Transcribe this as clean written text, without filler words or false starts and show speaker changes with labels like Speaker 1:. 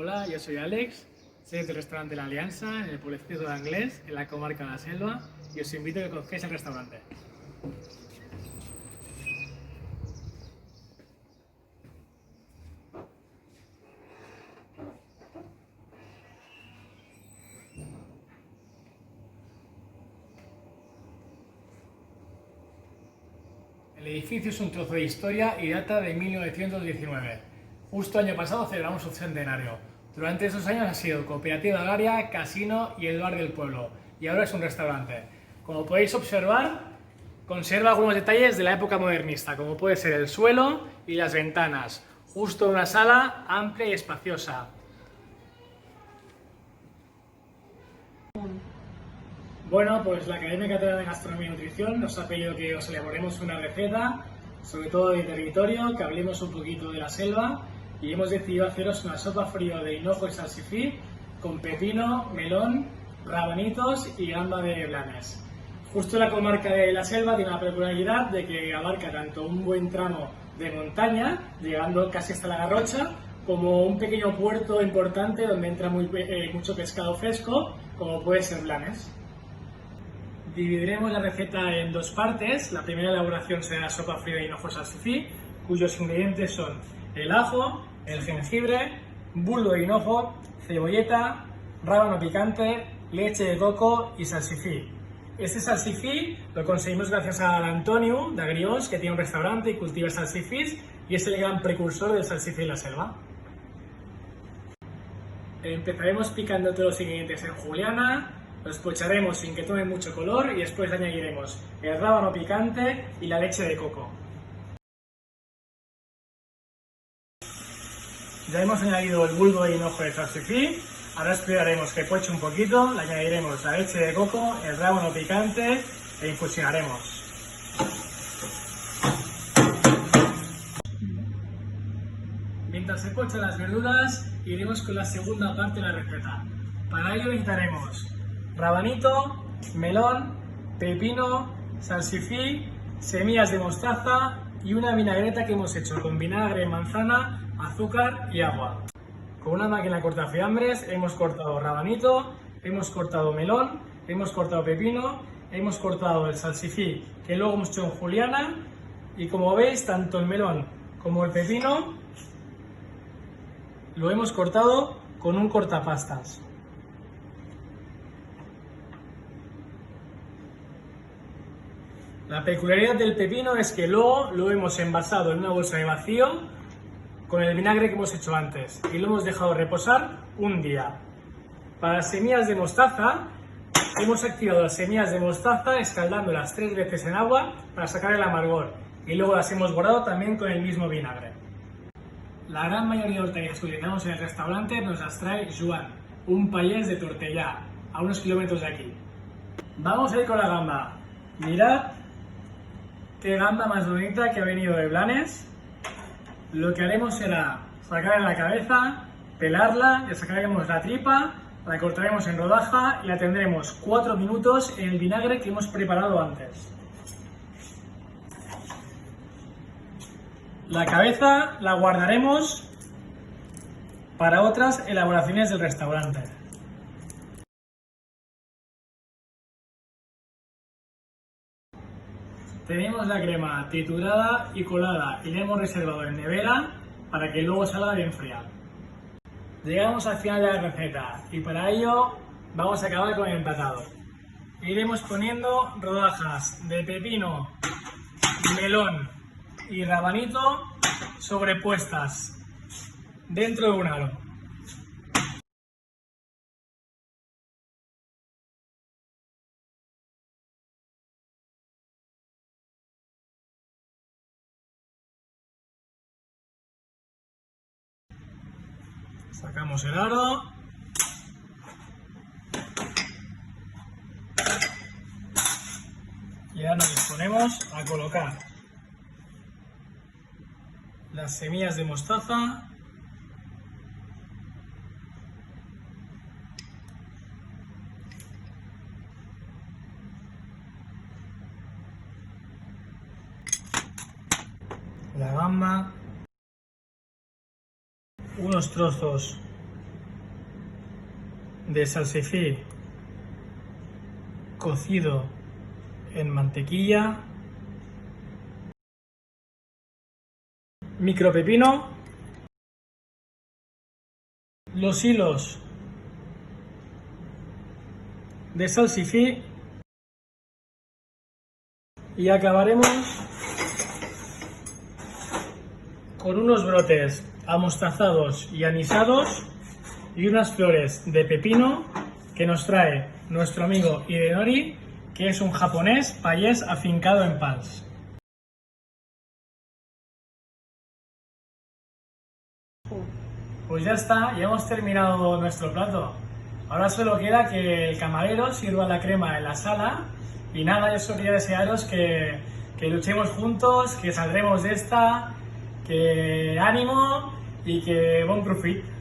Speaker 1: Hola, yo soy Alex, soy del restaurante La Alianza en el pueblecito de Anglés, en la comarca de la Selva, y os invito a que conozcáis el restaurante. El edificio es un trozo de historia y data de 1919. Justo el año pasado celebramos su centenario. Durante esos años ha sido cooperativa agraria, casino y el bar del pueblo, y ahora es un restaurante. Como podéis observar, conserva algunos detalles de la época modernista, como puede ser el suelo y las ventanas, justo en una sala amplia y espaciosa. Bueno, pues la Academia Catalana de Gastronomía y Nutrición nos ha pedido que os elaboremos una receta, sobre todo de territorio, que hablemos un poquito de la selva, y hemos decidido haceros una sopa fría de hinojo y salsifí con pepino, melón, rabanitos y gamba de Blanes. Justo la comarca de la selva tiene la peculiaridad de que abarca tanto un buen tramo de montaña, llegando casi hasta la Garrocha, como un pequeño puerto importante donde entra mucho pescado fresco, como puede ser Blanes. Dividiremos la receta en dos partes. La primera elaboración será la sopa fría de hinojo salsifí, cuyos ingredientes son el ajo, el jengibre, bulbo de hinojo, cebolleta, rábano picante, leche de coco y salsifí. Este salsifí lo conseguimos gracias al Antonio de Agriós, que tiene un restaurante y cultiva salsifís, y es el gran precursor del salsifí en la selva. Empezaremos picando todos los ingredientes en juliana. Los pocharemos sin que tome mucho color y después le añadiremos el rábano picante y la leche de coco. Ya hemos añadido el bulbo de hinojo de salsifí, ahora esperaremos que poche un poquito, le añadiremos la leche de coco, el rábano picante e infusionaremos. Mientras se pochan las verduras, iremos con la segunda parte de la receta. Para ello necesitaremos rabanito, melón, pepino, salsifí, semillas de mostaza y una vinagreta que hemos hecho con vinagre, manzana, azúcar y agua. Con una máquina cortafiambres hemos cortado rabanito, hemos cortado melón, hemos cortado pepino, hemos cortado el salsifí que luego hemos hecho en juliana, y como veis tanto el melón como el pepino lo hemos cortado con un cortapastas. La peculiaridad del pepino es que luego lo hemos envasado en una bolsa de vacío con el vinagre que hemos hecho antes y lo hemos dejado reposar un día. Para las semillas de mostaza, hemos activado las semillas de mostaza escaldándolas 3 veces en agua para sacar el amargor, y luego las hemos guardado también con el mismo vinagre. La gran mayoría de hortalizas que utilizamos en el restaurante nos las trae Joan, un payés de Tortellà, a unos kilómetros de aquí. Vamos a ir con la gamba. Mirad qué gamba más bonita que ha venido de Blanes. Lo que haremos será sacarle la cabeza, pelarla, le sacaremos la tripa, la cortaremos en rodaja y la tendremos 4 minutos en el vinagre que hemos preparado antes. La cabeza la guardaremos para otras elaboraciones del restaurante. Tenemos la crema triturada y colada y la hemos reservado en nevera para que luego salga bien fría. Llegamos al final de la receta y para ello vamos a acabar con el emplatado. Iremos poniendo rodajas de pepino, melón y rabanito sobrepuestas dentro de un aro. Sacamos el aro y ahora nos disponemos a colocar las semillas de mostaza, la gamba, unos trozos de salsifí cocido en mantequilla, micropepino, los hilos de salsifí y acabaremos con unos brotes amostazados y anisados y unas flores de pepino que nos trae nuestro amigo Hidenori, que es un japonés payés afincado en Pals. Pues ya está, ya hemos terminado nuestro plato. Ahora solo queda que el camarero sirva la crema en la sala y nada, yo solo quería desearos que luchemos juntos, que saldremos de esta, que ánimo y que bon profit.